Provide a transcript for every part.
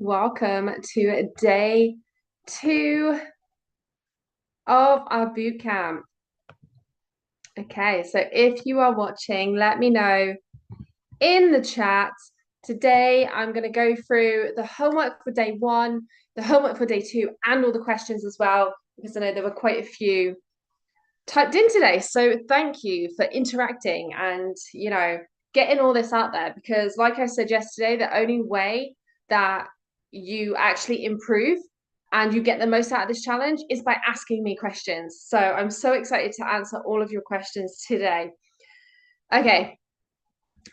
Welcome to day 2 of our boot camp. Okay, so if you are watching, let me know in the chat. Today, I'm going to go through the homework for day 1, the homework for day 2, and all the questions as well, because I know there were quite a few typed in today. So thank you for interacting and, getting all this out there, because like I said yesterday, the only way that you actually improve and you get the most out of this challenge is by asking me questions. So I'm so excited to answer all of your questions today. Okay,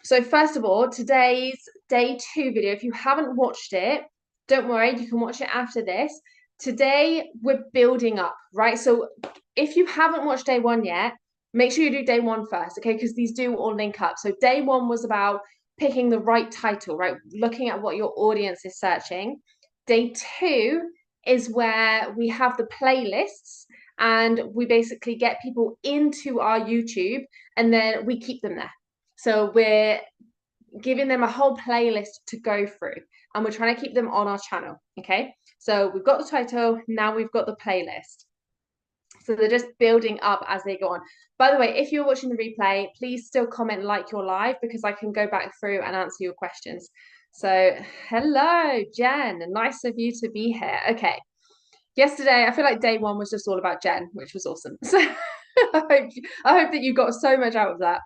so first of all, today's day 2 video, if you haven't watched it, don't worry, you can watch it after this. Today we're building up, right? So if you haven't watched day 1 yet, make sure you do day 1 first, okay? Because these do all link up. So day 1 was about picking the right title, right? Looking at what your audience is searching. Day 2 is where we have the playlists and we basically get people into our YouTube and then we keep them there. So we're giving them a whole playlist to go through and we're trying to keep them on our channel. Okay. So we've got the title, now we've got the playlist. So they're just building up as they go on. By the way, if you're watching the replay, please still comment like you're live because I can go back through and answer your questions. So hello, Jen. Nice of you to be here. Okay. Yesterday, I feel like day 1 was just all about Jen, which was awesome. So I hope that you got so much out of that.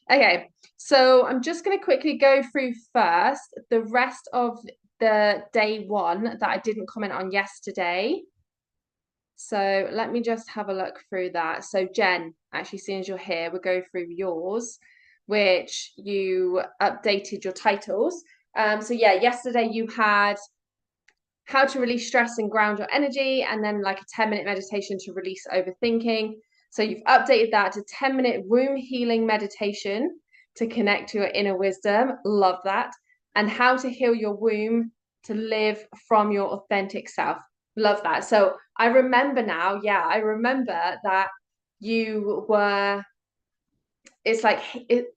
Okay, so I'm just going to quickly go through first the rest of the day 1 that I didn't comment on yesterday. So let me just have a look through that. So Jen, actually, as soon as you're here, we'll go through yours, which you updated your titles. So yeah, yesterday you had how to release stress and ground your energy, and then like a 10-minute meditation to release overthinking. So you've updated that to 10-minute womb healing meditation to connect to your inner wisdom. Love that. And how to heal your womb to live from your authentic self. Love that. So I remember now, I remember that you were, it's like,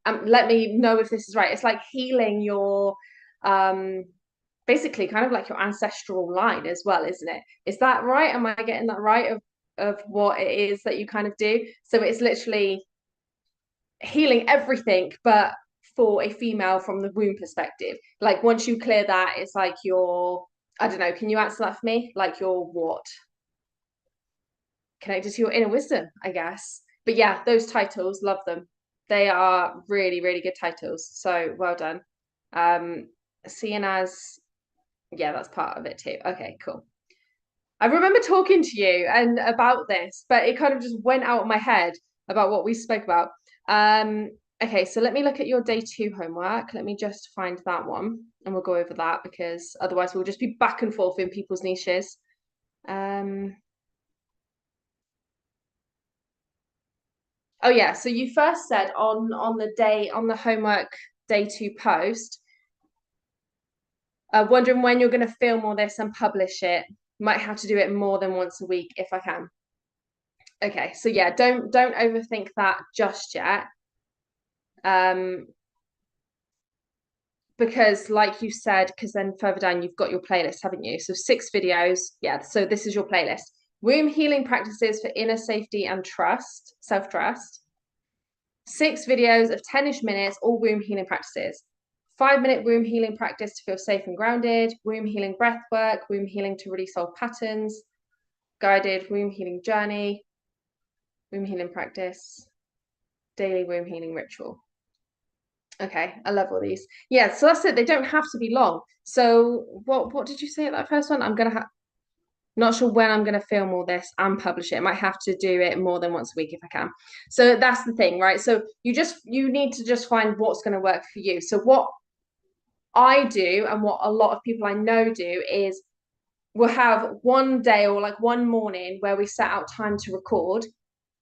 let me know if this is right. It's like healing your, basically kind of like your ancestral line as well, isn't it? Is that right? Am I getting that right of what it is that you kind of do? So it's literally healing everything, but for a female from the womb perspective. Like once you clear that, it's like your, I don't know, can you answer that for me? Like your what? Connected to your inner wisdom, I guess. But yeah, those titles, love them. They are really, really good titles. So well done. Seeing as, yeah, that's part of it too. Okay, cool. I remember talking to you and about this, but it kind of just went out of my head about what we spoke about. Okay, so let me look at your day 2 homework. Let me just find that one and we'll go over that because otherwise we'll just be back and forth in people's niches. Oh yeah, so you first said on the homework day 2 post, wondering when you're going to film all this and publish it. Might have to do it more than once a week if I can. Okay, so yeah, don't overthink that just yet. Because like you said, because then further down you've got your playlist, haven't you? So 6 videos. Yeah, so this is your playlist. Womb healing practices for inner safety and trust, self-trust. 6 videos of 10-ish minutes, all womb healing practices. 5-minute womb healing practice to feel safe and grounded, womb healing breath work, womb healing to release old patterns, guided womb healing journey, womb healing practice, daily womb healing ritual. Okay, I love all these. Yeah, so that's it. They don't have to be long. So what did you say at that first one? I'm gonna have not sure when I'm gonna film all this and publish it. I might have to do it more than once a week if I can. So that's the thing, right? So you need to just find what's gonna work for you. So what I do and what a lot of people I know do is we'll have one day or like one morning where we set out time to record,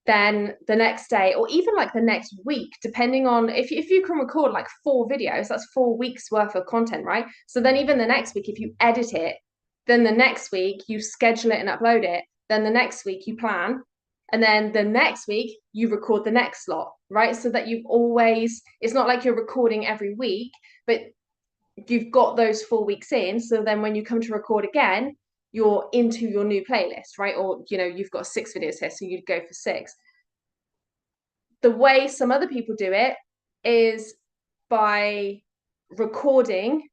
then the next day or even like the next week, depending on if you can record like 4 videos, that's 4 weeks worth of content, right? So then even the next week, if you edit it, then the next week you schedule it and upload it, then the next week you plan, and then the next week you record the next slot, right? So that you've always, it's not like you're recording every week, but you've got those 4 weeks in. So then when you come to record again, you're into your new playlist, right? Or, you've got 6 videos here, so you'd go for 6. The way some other people do it is by recording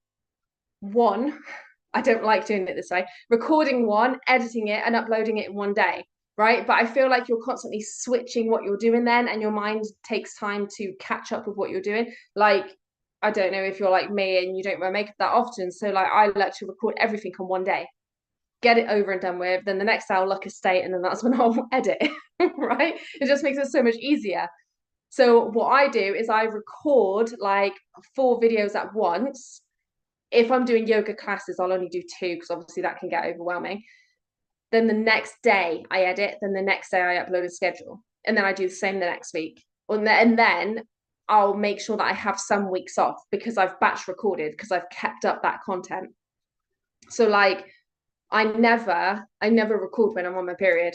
one. I don't like doing it this way. Recording one, editing it, and uploading it in one day, right? But I feel like you're constantly switching what you're doing then, and your mind takes time to catch up with what you're doing. Like, I don't know if you're like me and you don't wear makeup that often. So like I like to record everything on one day, get it over and done with. Then the next day I'll look a state, and then that's when I'll edit, right? It just makes it so much easier. So what I do is I record like 4 videos at once. If I'm doing yoga classes, I'll only do 2 because obviously that can get overwhelming. Then the next day I edit, then the next day I upload a schedule. And then I do the same the next week. And then I'll make sure that I have some weeks off because I've batch recorded, because I've kept up that content. So like I never record when I'm on my period.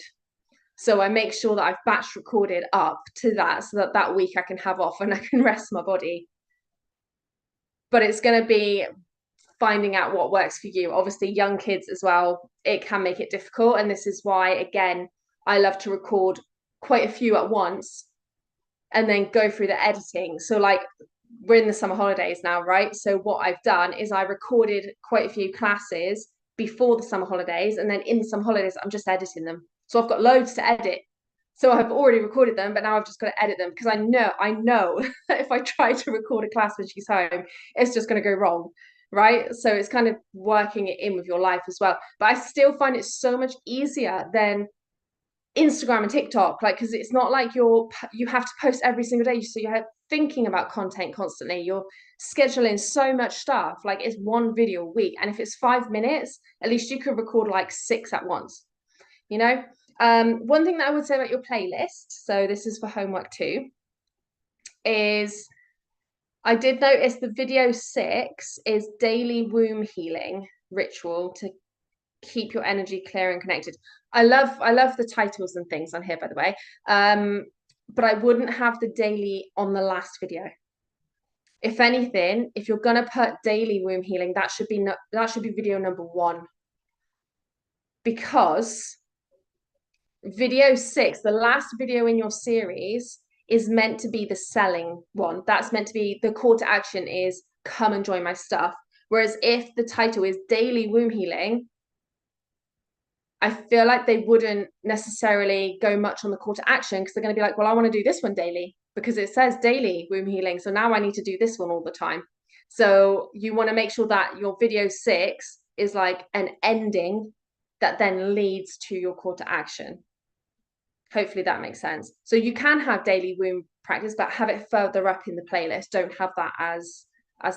So I make sure that I've batch recorded up to that so that that week I can have off and I can rest my body. But it's going to be finding out what works for you. Obviously, young kids as well, it can make it difficult. And this is why, again, I love to record quite a few at once and then go through the editing. So, like, we're in the summer holidays now, right? So, what I've done is I recorded quite a few classes before the summer holidays. And then in the summer holidays, I'm just editing them. So, I've got loads to edit. So I've already recorded them, but now I've just got to edit them because I know that if I try to record a class when she's home, it's just going to go wrong, right? So it's kind of working it in with your life as well. But I still find it so much easier than Instagram and TikTok, like, because it's not like you have to post every single day, so you're thinking about content constantly. You're scheduling so much stuff. Like, it's one video a week, and if it's 5 minutes, at least you could record like 6 at once. You know, one thing that I would say about your playlist, so this is for homework too, is I did notice the video 6 is daily womb healing ritual to keep your energy clear and connected. I love the titles and things on here, by the way. But I wouldn't have the daily on the last video. If anything, if you're gonna put daily womb healing, that should be video number 1, because video 6, the last video in your series, is meant to be the selling one. That's meant to be the call to action, is come and join my stuff. Whereas if the title is daily womb healing, I feel like they wouldn't necessarily go much on the call to action, because they're going to be like, well, I want to do this one daily because it says daily womb healing. So now I need to do this one all the time. So you want to make sure that your video 6 is like an ending that then leads to your call to action. Hopefully that makes sense. So you can have daily womb practice, but have it further up in the playlist. Don't have that as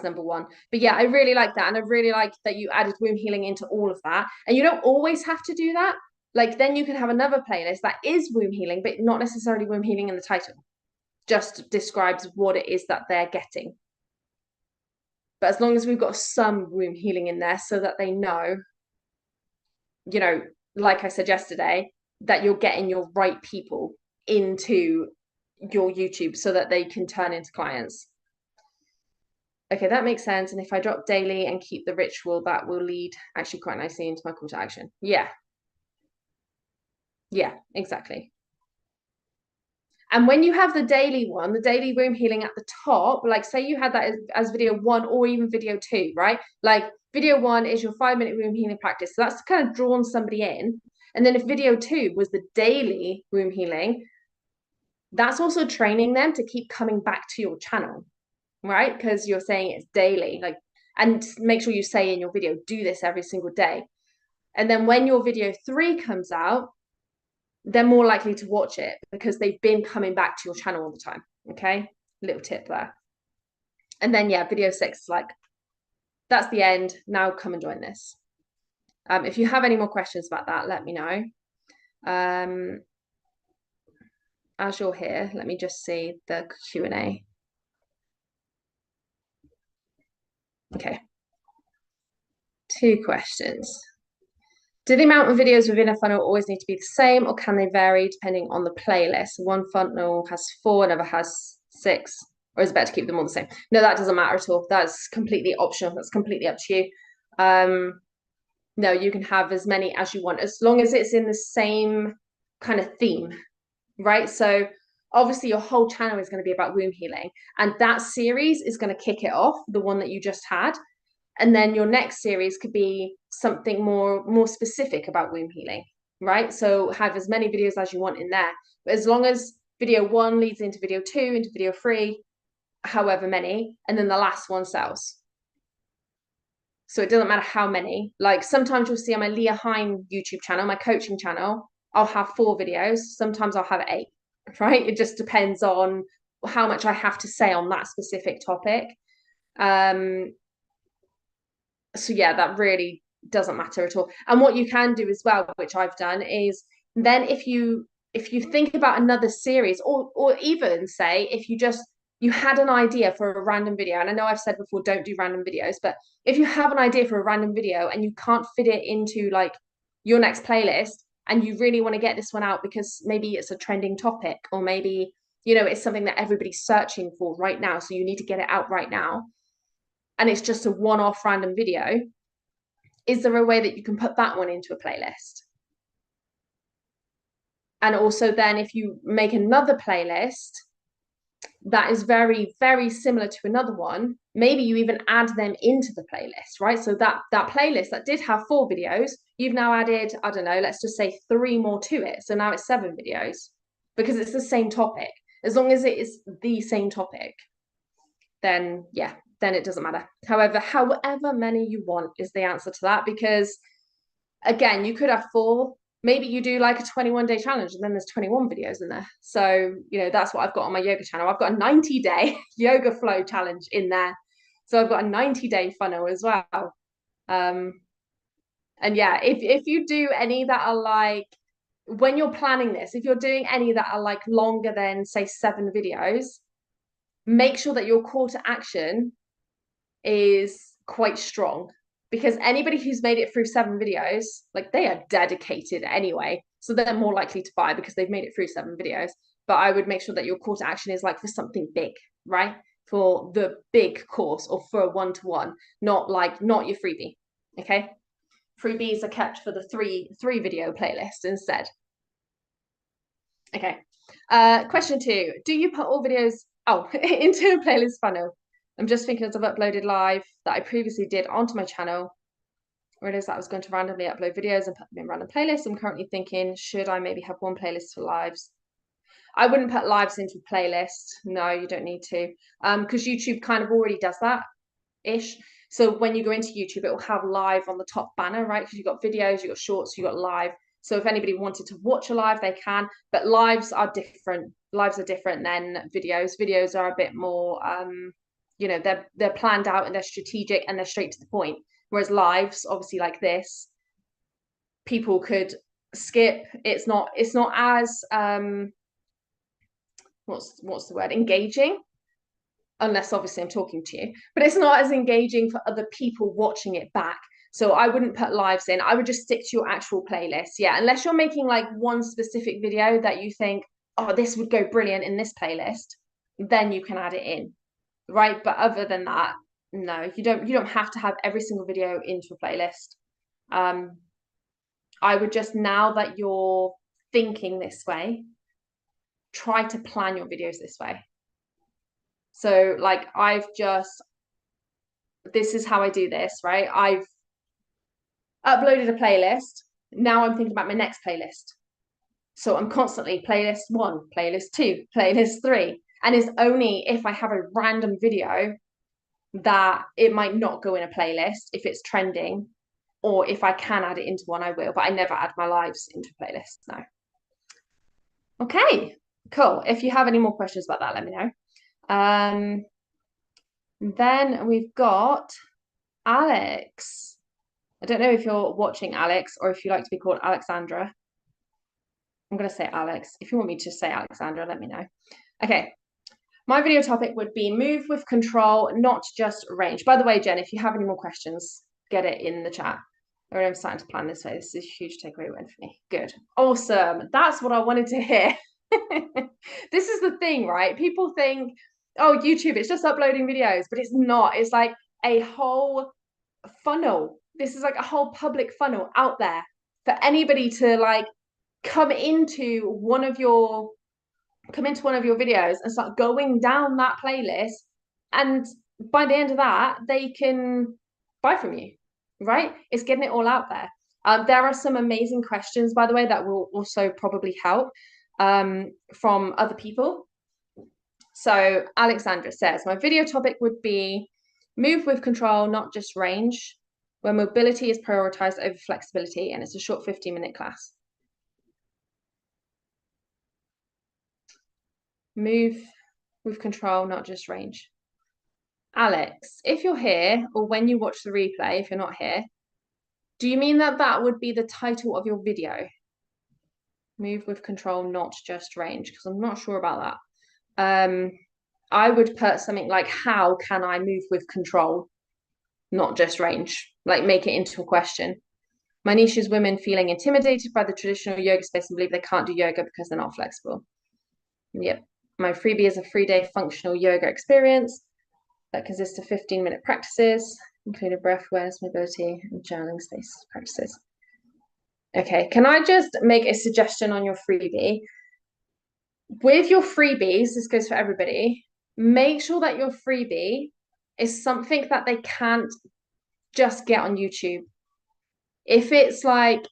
number 1. But yeah, I really like that. And I really like that you added womb healing into all of that. And you don't always have to do that. Like, then you can have another playlist that is womb healing, but not necessarily womb healing in the title. Just describes what it is that they're getting. But as long as we've got some womb healing in there so that they know, like I said yesterday, that you're getting your right people into your YouTube so that they can turn into clients. Okay, that makes sense. And if I drop daily and keep the ritual, that will lead actually quite nicely into my call to action. Yeah. Yeah, exactly. And when you have the daily one, the daily womb healing at the top, like say you had that as video 1 or even video 2, right? Like video 1 is your 5-minute womb healing practice. So that's kind of drawn somebody in. And then if video 2 was the daily womb healing, that's also training them to keep coming back to your channel, right? Because you're saying it's daily, like, and make sure you say in your video, do this every single day. And then when your video 3 comes out, they're more likely to watch it because they've been coming back to your channel all the time. Okay, little tip there. And then yeah, video 6 is like, that's the end. Now come and join this. If you have any more questions about that, let me know. As you're here, let me just see the Q&A. Okay. 2 questions. Do the amount of videos within a funnel always need to be the same, or can they vary depending on the playlist? One funnel has 4, another has 6. Or is it better to keep them all the same? No, that doesn't matter at all. That's completely optional. That's completely up to you. No, you can have as many as you want, as long as it's in the same kind of theme, right? So obviously your whole channel is going to be about womb healing, and that series is going to kick it off, the one that you just had. And then your next series could be something more specific about womb healing, right? So have as many videos as you want in there. But as long as video 1 leads into video 2, into video 3, however many, and then the last one sells. So it doesn't matter how many. Like sometimes you'll see on my Leah Hine YouTube channel, my coaching channel, I'll have 4 videos. Sometimes I'll have 8, right? It just depends on how much I have to say on that specific topic. So yeah, that really doesn't matter at all. And what you can do as well, which I've done, is then if you think about another series, or even say if you had an idea for a random video, and I know I've said before, don't do random videos, but if you have an idea for a random video and you can't fit it into like your next playlist, and you really want to get this one out because maybe it's a trending topic, or maybe it's something that everybody's searching for right now, so you need to get it out right now, and it's just a one-off random video, is there a way that you can put that one into a playlist? And also then if you make another playlist that is very, very similar to another one, maybe you even add them into the playlist, right? So that playlist that did have 4 videos, you've now added, I don't know, let's just say 3 more to it. So now it's 7 videos because it's the same topic. As long as it is the same topic, then yeah, then it doesn't matter. However many you want is the answer to that, because again, you could have 4. Maybe you do like a 21-day challenge and then there's 21 videos in there. So, that's what I've got on my yoga channel. I've got a 90-day yoga flow challenge in there. So I've got a 90-day funnel as well. And yeah, if you do any that are like, when you're planning this, if you're doing any that are like longer than say 7 videos, make sure that your call to action is quite strong, because anybody who's made it through 7 videos, like, they are dedicated anyway, so they're more likely to buy because they've made it through 7 videos. But I would make sure that your call to action is like for something big, right? For the big course, or for a one-to-one, not your freebie. Okay, freebies are kept for the three video playlist instead. Okay, question 2, do you put all videos into a playlist funnel? I'm just thinking, as I've uploaded live that I previously did onto my channel, where it is that I was going to randomly upload videos and put them in random playlists. I'm currently thinking, should I maybe have one playlist for lives? I wouldn't put lives into a playlist. No, you don't need to, because YouTube kind of already does that ish. So when you go into YouTube, it will have live on the top banner, right? Because you've got videos, you've got shorts, you've got live. So if anybody wanted to watch a live, they can. But lives are different. Lives are different than videos. Videos are a bit more, they're planned out and they're strategic and they're straight to the point. Whereas lives, obviously like this, people could skip. It's not as what's the word? Engaging. Unless obviously I'm talking to you, but it's not as engaging for other people watching it back. So I wouldn't put lives in. I would just stick to your actual playlist. Yeah, unless you're making like one specific video that you think, oh, this would go brilliant in this playlist, then you can add it in, right? But other than that, no, you don't have to have every single video into a playlist. I would just, now that you're thinking this way, try to plan your videos this way. So like this is how I do this, right? I've uploaded a playlist. Now I'm thinking about my next playlist. So I'm constantly playlist 1, playlist 2, playlist 3. And it's only if I have a random video that it might not go in a playlist if it's trending, or if I can add it into one, I will. But I never add my lives into playlists, no. Okay, cool. If you have any more questions about that, let me know. Then we've got Alex. I don't know if you're watching, Alex, or if you like to be called Alexandra. I'm going to say Alex. If you want me to say Alexandra, let me know. Okay. My video topic would be move with control, not just range. By the way, Jen, if you have any more questions, get it in the chat. I'm starting to plan this way. This is a huge takeaway win for me. Good. Awesome. That's what I wanted to hear. This is the thing, right? People think, oh, YouTube, it's just uploading videos, but it's not. It's like a whole funnel. This is like a whole public funnel out there for anybody to like come into one of your videos and start going down that playlist, and by the end of that they can buy from you, right? It's getting it all out there. There are some amazing questions, by the way, that will also probably help from other people. So Alexandra says, my video topic would be move with control, not just range, where mobility is prioritized over flexibility, and it's a short 15-minute class. Move with control, not just range. Alex, if you're here, or when you watch the replay, if you're not here, do you mean that that would be the title of your video? Move with control, not just range, because I'm not sure about that. I would put something like, how can I move with control, not just range? Like make it into a question. My niche is women feeling intimidated by the traditional yoga space and believe they can't do yoga because they're not flexible. Yep. My freebie is a 3-day functional yoga experience that consists of 15-minute practices, including breath awareness, mobility, and journaling space practices. Okay, can I just make a suggestion on your freebie? With your freebies, this goes for everybody, make sure that your freebie is something that they can't just get on YouTube. If it's like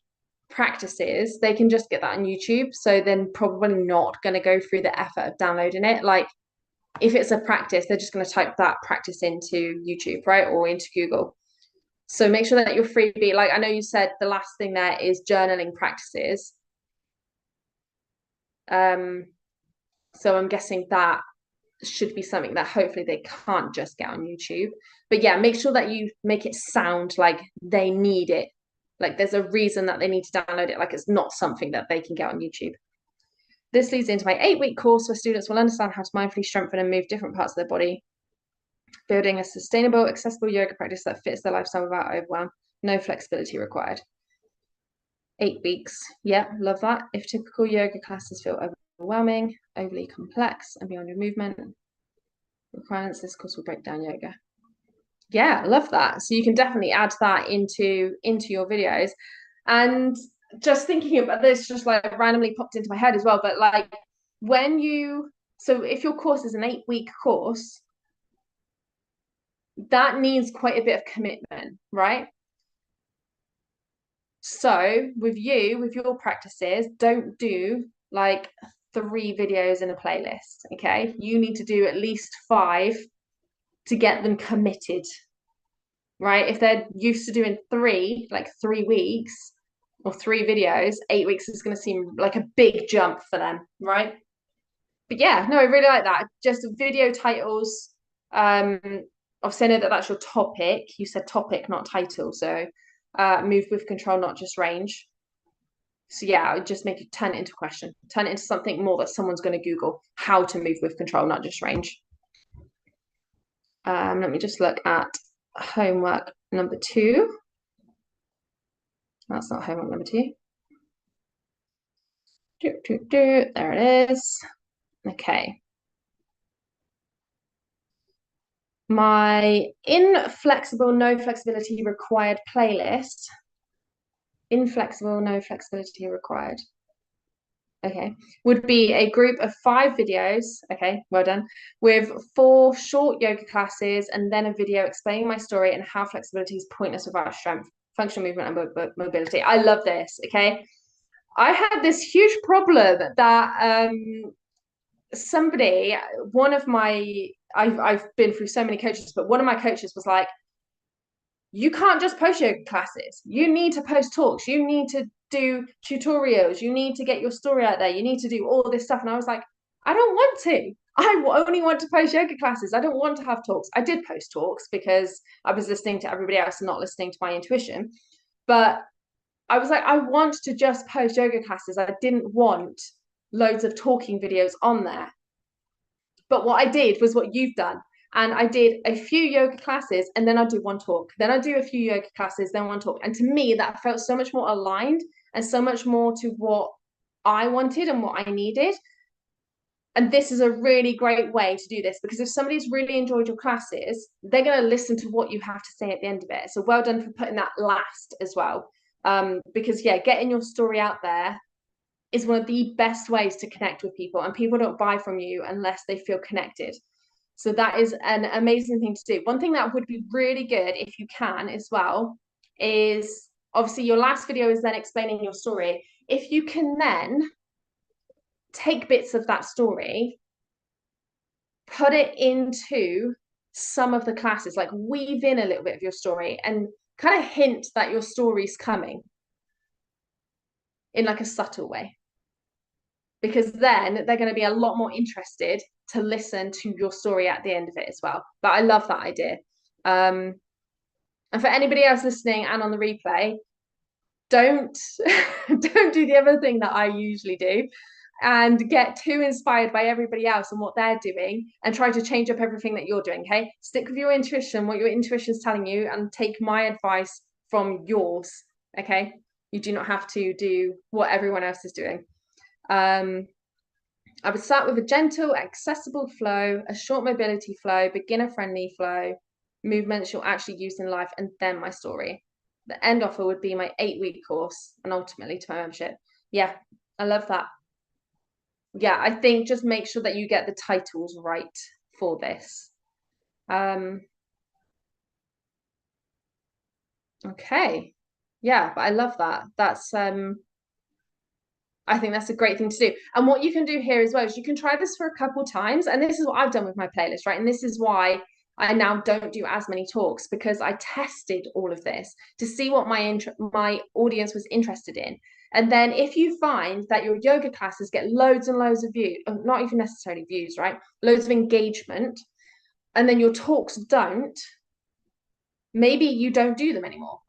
practices, they can just get that on YouTube. So then probably not going to go through the effort of downloading it. Like if it's a practice, they're just going to type that practice into YouTube, right? Or into Google. So make sure that your freebie, like I know you said the last thing there is journaling practices. So I'm guessing that should be something that hopefully they can't just get on YouTube. But yeah, make sure that you make it sound like they need it. Like there's a reason that they need to download it. Like it's not something that they can get on YouTube. This leads into my 8-week course where students will understand how to mindfully strengthen and move different parts of their body, building a sustainable, accessible yoga practice that fits their lifestyle without overwhelm. No flexibility required. 8 weeks. Yeah, love that. If typical yoga classes feel overwhelming, overly complex, and beyond your movement requirements, this course will break down yoga. Yeah, I love that. So you can definitely add that into your videos. And just thinking about this, just like randomly popped into my head as well. But like so if your course is an 8-week course, that needs quite a bit of commitment, right? So with your practices, don't do like 3 videos in a playlist, okay? You need to do at least 5 to get them committed, right? If they're used to doing 3, like 3 weeks or 3 videos, 8 weeks is going to seem like a big jump for them, right? But yeah, no, I really like that. Just video titles. Obviously, I know that that's your topic. You said topic, not title. So move with control, not just range. So yeah, I would just make it turn it into a question, turn it into something more that someone's going to Google how to move with control, not just range. Let me just look at homework number 2. That's not homework number 2. There it is. Okay. My inflexible, no flexibility required playlist. Inflexible, no flexibility required. Okay. Would be a group of 5 videos. Okay, well done. With 4 short yoga classes and then a video explaining my story and how flexibility is pointless without strength, functional movement, and mobility. I love this. Okay. I had this huge problem that somebody, one of my, I've been through so many coaches, but one of my coaches was like, you can't just post yoga classes. You need to post talks. You need to do tutorials. You need to get your story out there. You need to do all this stuff. And I was like, I don't want to. I only want to post yoga classes. I don't want to have talks. I did post talks because I was listening to everybody else and not listening to my intuition. But I was like, I want to just post yoga classes. I didn't want loads of talking videos on there. But what I did was what you've done. And I did a few yoga classes and then I'd do one talk. Then I'd do a few yoga classes, then one talk. And to me, that felt so much more aligned and so much more to what I wanted and what I needed. And this is a really great way to do this, because if somebody's really enjoyed your classes, they're going to listen to what you have to say at the end of it. So well done for putting that last as well. Because yeah, getting your story out there is one of the best ways to connect with people, and people don't buy from you unless they feel connected. So that is an amazing thing to do. One thing that would be really good if you can as well is, obviously your last video is then explaining your story. If you can then take bits of that story, put it into some of the classes, like weave in a little bit of your story and kind of hint that your story's coming in like a subtle way, because then they're going to be a lot more interested to listen to your story at the end of it as well. But I love that idea. And for anybody else listening and on the replay, don't don't do the other thing that I usually do and get too inspired by everybody else and what they're doing and try to change up everything that you're doing. Okay, stick with your intuition, what your intuition is telling you, and take my advice from yours. Okay, you do not have to do what everyone else is doing. I would start with a gentle, accessible flow, a short mobility flow, beginner-friendly flow, movements you'll actually use in life, and then my story. The end offer would be my 8-week course and ultimately to my membership. Yeah, I love that. Yeah, I think just make sure that you get the titles right for this. Okay. Yeah, but I love that. That's I think that's a great thing to do. And what you can do here as well is you can try this for a couple times. And this is what I've done with my playlist, right? And this is why I now don't do as many talks, because I tested all of this to see what my audience was interested in. And then if you find that your yoga classes get loads and loads of views, not even necessarily views, right? Loads of engagement, and then your talks don't, maybe you don't do them anymore.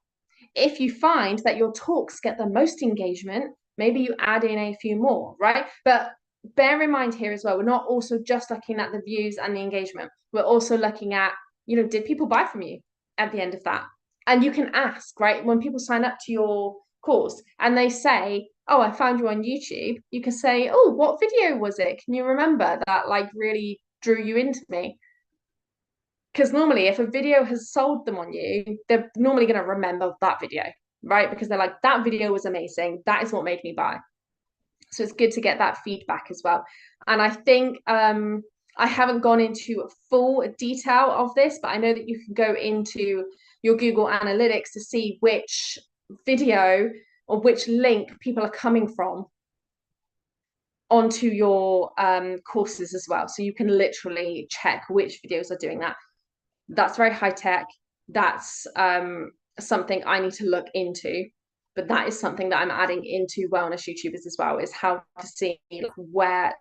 If you find that your talks get the most engagement, maybe you add in a few more, right? But bear in mind here as well, we're not also just looking at the views and the engagement. We're also looking at, did people buy from you at the end of that? And you can ask, right? When people sign up to your course and they say, oh, I found you on YouTube, you can say, oh, what video was it? Can you remember that like really drew you into me? Because normally if a video has sold them on you, they're normally going to remember that video, right? Because they're like, that video was amazing. That is what made me buy. So it's good to get that feedback as well. And I think I haven't gone into full detail of this, but I know that you can go into your Google Analytics to see which video or which link people are coming from onto your courses as well. So you can literally check which videos are doing that. That's very high tech. That's something I need to look into. But that is something that I'm adding into wellness YouTubers as well, is how to see where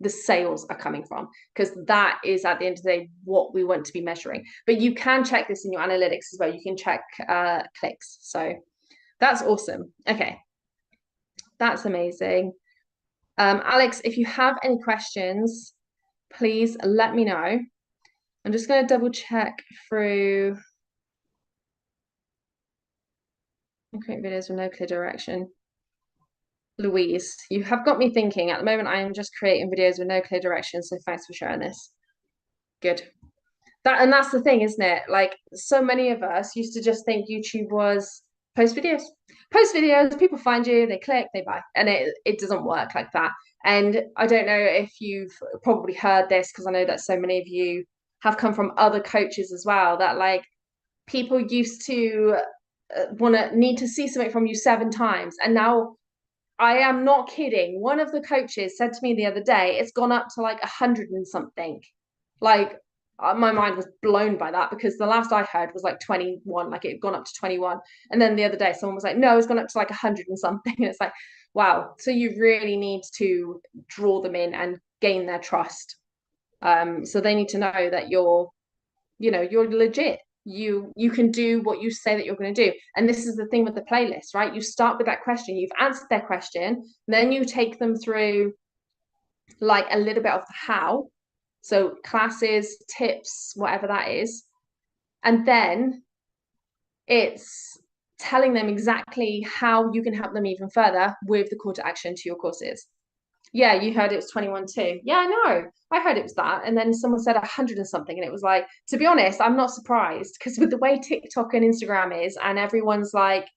the sales are coming from, because that is at the end of the day what we want to be measuring. But you can check this in your analytics as well. You can check clicks. So that's awesome. Okay, that's amazing. Alex, if you have any questions, please let me know. I'm just going to double check through. Create videos with no clear direction. Louise, you have got me thinking. At the moment, I am just creating videos with no clear direction. So thanks for sharing this. Good. That's the thing, isn't it? Like, so many of us used to just think YouTube was post videos. Post videos, people find you, they click, they buy. And it doesn't work like that. And I don't know if you've probably heard this, because I know that so many of you have come from other coaches as well, that like people used to need to see something from you 7 times, and now I am not kidding, one of the coaches said to me the other day it's gone up to like 100 and something. Like my mind was blown by that, because the last I heard was like 21, like it had gone up to 21, and then the other day someone was like, no, it's gone up to like 100 and something. And it's like, wow. So you really need to draw them in and gain their trust. So they need to know that you're legit. You can do what you say that you're going to do. And this is the thing with the playlist, right? You start with that question, you've answered their question, then you take them through like a little bit of the how, so classes, tips, whatever that is, and then it's telling them exactly how you can help them even further with the call to action to your courses. Yeah, you heard it was 21 too. Yeah, I know. I heard it was that. And then someone said 100 and something. And it was like, to be honest, I'm not surprised because with the way TikTok and Instagram is, and everyone's like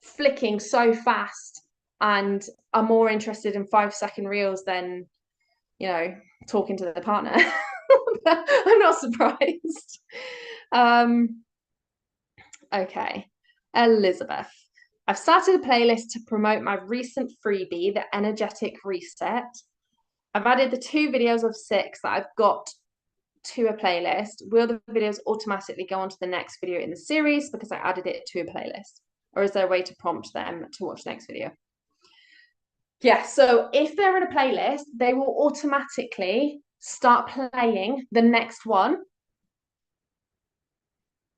flicking so fast and are more interested in 5-second reels than, you know, talking to the partner. I'm not surprised. Um, okay. Elizabeth. I've started a playlist to promote my recent freebie, the Energetic Reset. I've added the 2 videos of 6 that I've got to a playlist. Will the videos automatically go on to the next video in the series because I added it to a playlist? Or is there a way to prompt them to watch the next video? Yeah, so if they're in a playlist, they will automatically start playing the next one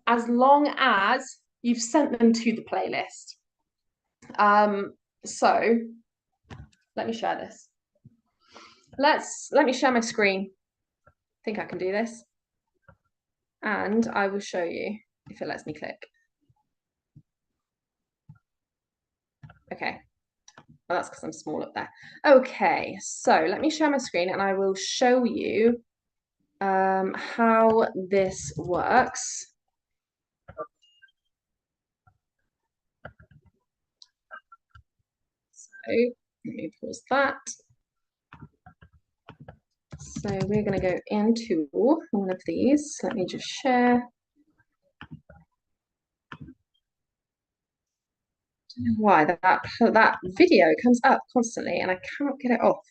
as long as you've sent them to the playlist. So let me share this. Let me share my screen. I think I can do this. And I will show you if it lets me click. Okay. Well, that's because I'm small up there. Okay, so let me share my screen and I will show you how this works. So let me pause that. So we're going to go into one of these. Let me just share. Why that video comes up constantly and I cannot get it off.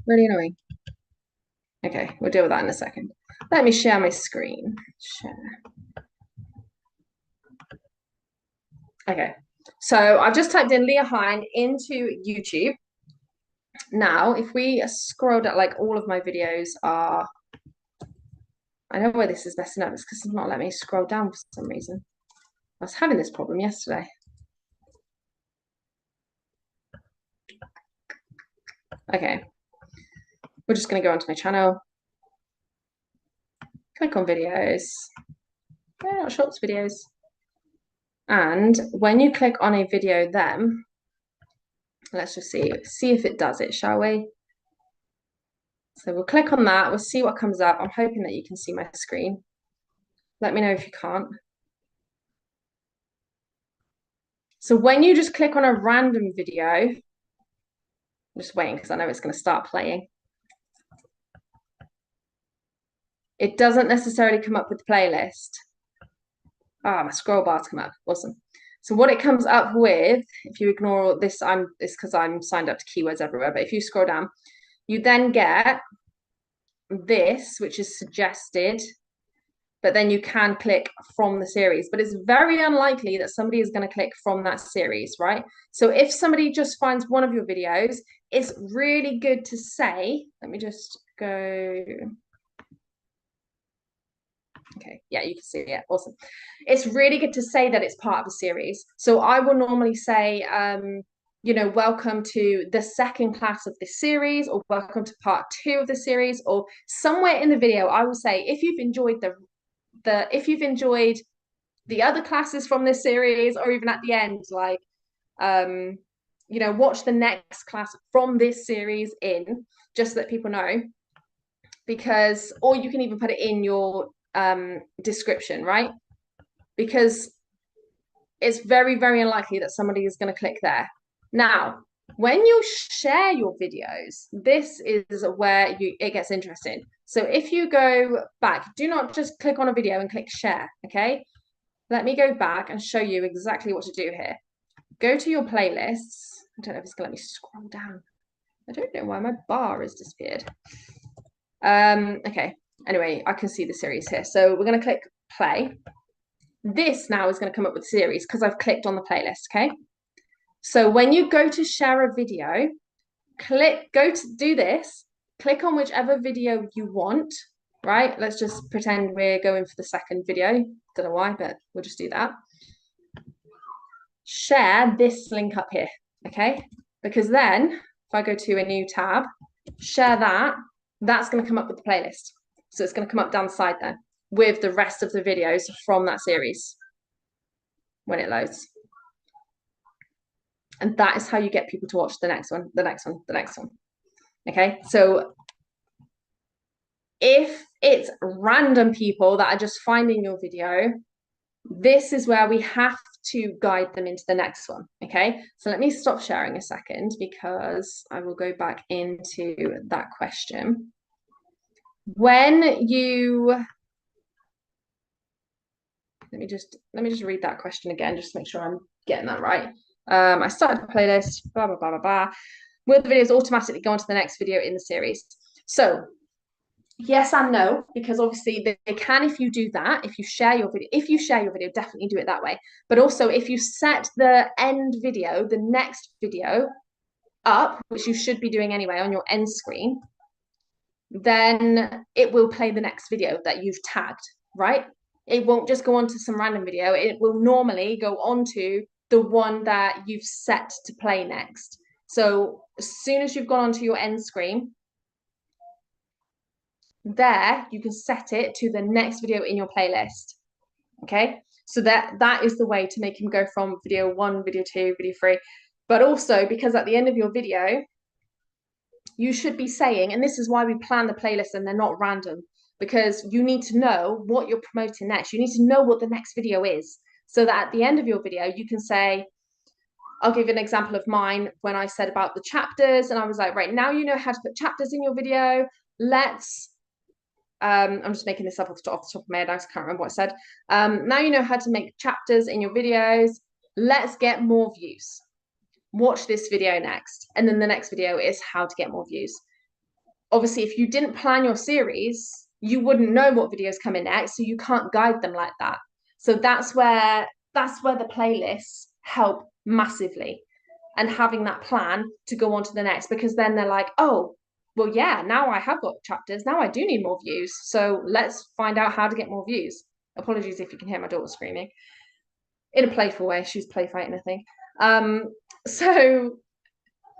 Really annoying. Okay, we'll deal with that in a second. Let me share my screen. Share. Okay, so I've just typed in Leah Hine into YouTube. Now, if we scroll down, like all of my videos are, I know where this is messing up. It's because it's not letting me scroll down for some reason. I was having this problem yesterday. Okay, we're just going to go onto my channel. Click on videos. Yeah, not shorts videos. And when you click on a video, then let's just see if it does it, shall we? So we'll click on that. We'll see what comes up. I'm hoping that you can see my screen. Let me know if you can't. So when you just click on a random video, I'm just waiting because I know it's going to start playing. It doesn't necessarily come up with the playlist. Ah, my scroll bar's come up. Awesome. So what it comes up with, if you ignore this, it's because I'm signed up to keywords everywhere. But if you scroll down, you then get this, which is suggested, but then you can click from the series. But it's very unlikely that somebody is going to click from that series, right? So if somebody just finds one of your videos, it's really good to say, let me just go. Okay, yeah, you can see it. Awesome. It's really good to say that it's part of a series. So I will normally say, you know, welcome to the second class of this series, or welcome to part 2 of the series, or somewhere in the video, I will say, if you've enjoyed if you've enjoyed the other classes from this series, or even at the end, like, you know, watch the next class from this series in, just so that people know. Because, or you can even put it in your description, right? Because it's very, very unlikely that somebody is going to click there. Now, when you share your videos, this is where it gets interesting. So if you go back, do not just click on a video and click share, okay? Let me go back and show you exactly what to do here. Go to your playlists. I don't know if it's going to let me scroll down. I don't know why my bar has disappeared. Okay, anyway, I can see the series here. So we're going to click play. This now is going to come up with series because I've clicked on the playlist, okay? So when you go to share a video, go to do this, click on whichever video you want, right? Let's just pretend we're going for the second video. Don't know why, but we'll just do that. Share this link up here, okay? Because then if I go to a new tab, share that, that's going to come up with the playlist. So it's going to come up down the side there with the rest of the videos from that series when it loads. And that is how you get people to watch the next one, the next one, the next one. Okay, so if it's random people that are just finding your video, this is where we have to guide them into the next one. Okay, so let me stop sharing a second because I will go back into that question. When you let me just read that question again, just to make sure I'm getting that right. I started the playlist, blah blah blah blah blah. Will the videos automatically go on to the next video in the series? So yes and no, because obviously they can if you do that. If you share your video, definitely do it that way. But also if you set the end video, the next video up, which you should be doing anyway on your end screen, then it will play the next video that you've tagged, right? It won't just go on to some random video. It will normally go on to the one that you've set to play next. So as soon as you've gone onto your end screen, there you can set it to the next video in your playlist. Okay, so that is the way to make him go from video 1, video 2, video 3. But also because at the end of your video you should be saying, and this is why we plan the playlist and they're not random, because you need to know what you're promoting next. You need to know what the next video is, so that at the end of your video you can say, I'll give you an example of mine when I said about the chapters, and I was like, right, now you know how to put chapters in your video. Let's I'm just making this up off the top of my head. I can't remember what I said. Now you know how to make chapters in your videos. Let's get more views. Watch this video next. And then the next video is how to get more views. Obviously, if you didn't plan your series, you wouldn't know what videos come in next, so you can't guide them like that. So that's where the playlists help massively, and having that plan to go on to the next, because then they're like, oh, well, yeah, now I have got chapters. Now I do need more views. So let's find out how to get more views. Apologies if you can hear my daughter screaming in a playful way. She's play fighting, I think. So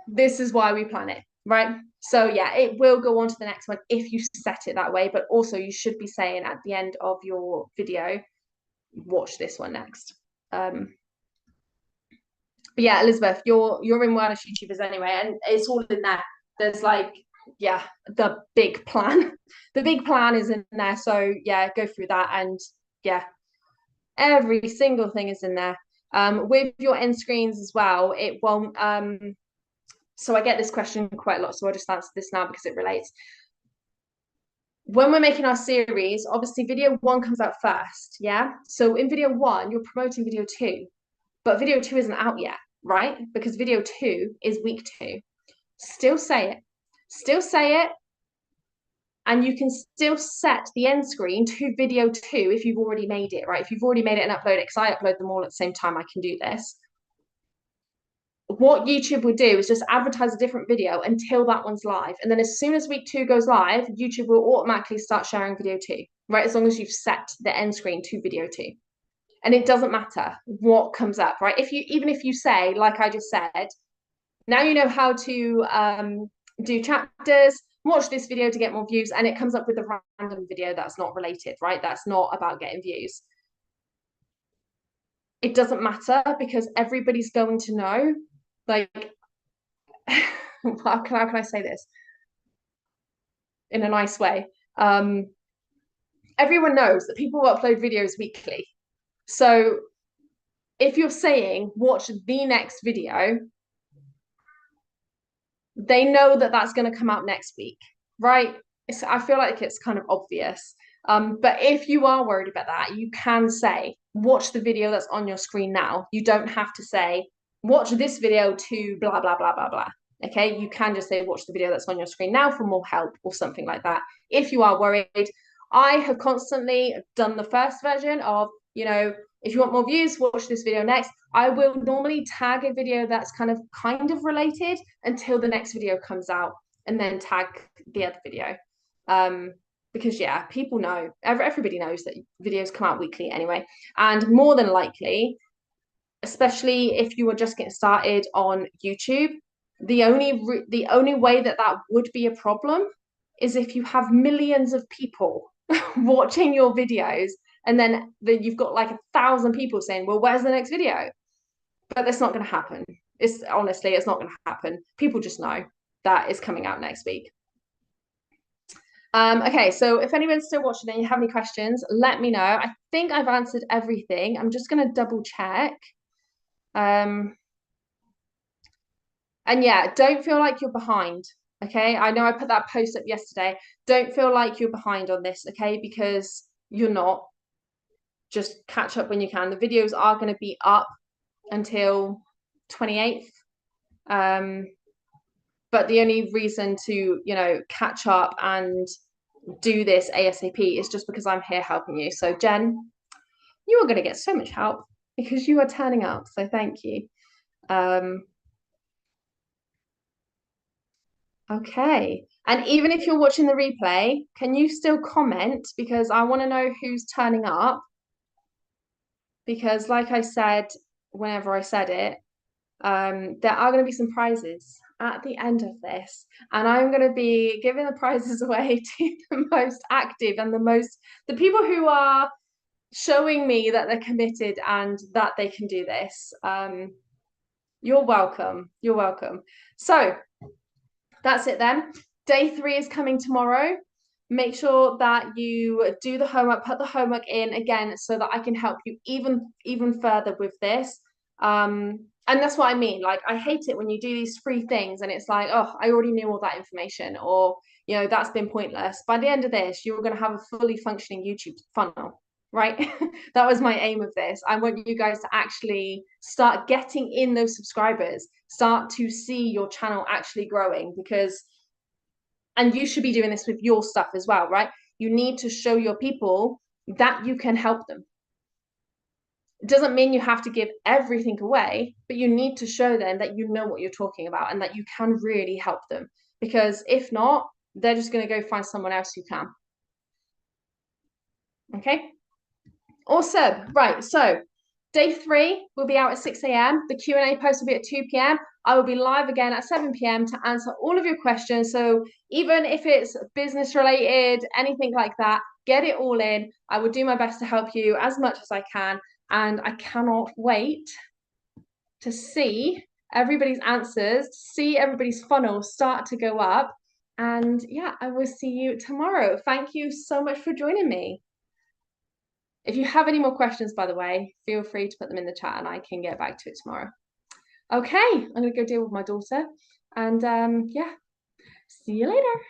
this is why we plan it, right? So yeah, it will go on to the next one if you set it that way. But also you should be saying at the end of your video, watch this one next. But yeah, Elizabeth, you're in Wireless YouTubers anyway, and it's all in there. There's like, yeah, the big plan. The big plan is in there. So yeah, go through that, and yeah, every single thing is in there. With your end screens as well, it won't so I get this question quite a lot, so I'll just answer this now because it relates. When we're making our series, obviously video 1 comes out first, yeah? So in video 1, you're promoting video 2, but video 2 isn't out yet, right? Because video 2 is week 2. Still say it. Still say it. And you can still set the end screen to video 2 if you've already made it, right? If you've already made it and upload it, because I upload them all at the same time, I can do this. What YouTube will do is just advertise a different video until that one's live. And then as soon as week 2 goes live, YouTube will automatically start sharing video 2, right? As long as you've set the end screen to video 2. And it doesn't matter what comes up, right? Even if you say, like I just said, now you know how to do chapters, watch this video to get more views, and it comes up with a random video that's not related, right? That's not about getting views. It doesn't matter because everybody's going to know, like, how can I say this in a nice way? Everyone knows that people upload videos weekly. So if you're saying watch the next video, they know that that's going to come out next week, right? I feel like it's kind of obvious. But if you are worried about that, you can say, watch the video that's on your screen now. You don't have to say, watch this video to blah, blah, blah, blah, blah. Okay, you can just say, watch the video that's on your screen now for more help or something like that. If you are worried, I have constantly done the first version of, if you want more views, watch this video next. I will normally tag a video that's kind of related until the next video comes out, and then tag the other video. Because yeah, people know, everybody knows that videos come out weekly anyway. And more than likely, especially if you were just getting started on YouTube, the only way that would be a problem is if you have millions of people watching your videos, and then you've got like 1,000 people saying, well, where's the next video? But that's not going to happen. It's not going to happen. People just know. that is coming out next week. Okay, so if anyone's still watching and you have any questions, let me know. I think I've answered everything. I'm just going to double check. And yeah, don't feel like you're behind. Okay, I know I put that post up yesterday. Don't feel like you're behind on this, okay? Because you're not. Just catch up when you can. The videos are going to be up until 28th. But the only reason to, catch up and do this ASAP is just because I'm here helping you. So Jen, you are going to get so much help because you are turning up. So thank you. Okay. And even if you're watching the replay, can you still comment? Because I want to know who's turning up. Because like I said, whenever I said it, there are going to be some prizes at the end of this, and I'm going to be giving the prizes away to the most active and the people who are showing me that they're committed and that they can do this. You're welcome. You're welcome. So that's it then. Day 3 is coming tomorrow. Make sure that you do the homework, put the homework in again so that I can help you even further with this. And that's what I mean. Like, I hate it when you do these free things and it's like, oh, I already knew all that information, or that's been pointless. By the end of this, you're going to have a fully functioning YouTube funnel, right? That was my aim of this. I want you guys to actually start getting in those subscribers, start to see your channel actually growing, and you should be doing this with your stuff as well, right? You need to show your people that you can help them. It doesn't mean you have to give everything away, but you need to show them that you know what you're talking about and that you can really help them. Because if not, they're just going to go find someone else who can. Okay? Awesome. Right. So day 3 will be out at 6 a.m. The Q&A post will be at 2 p.m. I will be live again at 7 p.m. to answer all of your questions. So even if it's business related, anything like that, get it all in. I will do my best to help you as much as I can. And I cannot wait to see everybody's answers, to see everybody's funnels start to go up. And yeah, I will see you tomorrow. Thank you so much for joining me. If you have any more questions, by the way, feel free to put them in the chat and I can get back to it tomorrow. Okay, I'm going to go deal with my daughter. And yeah, see you later.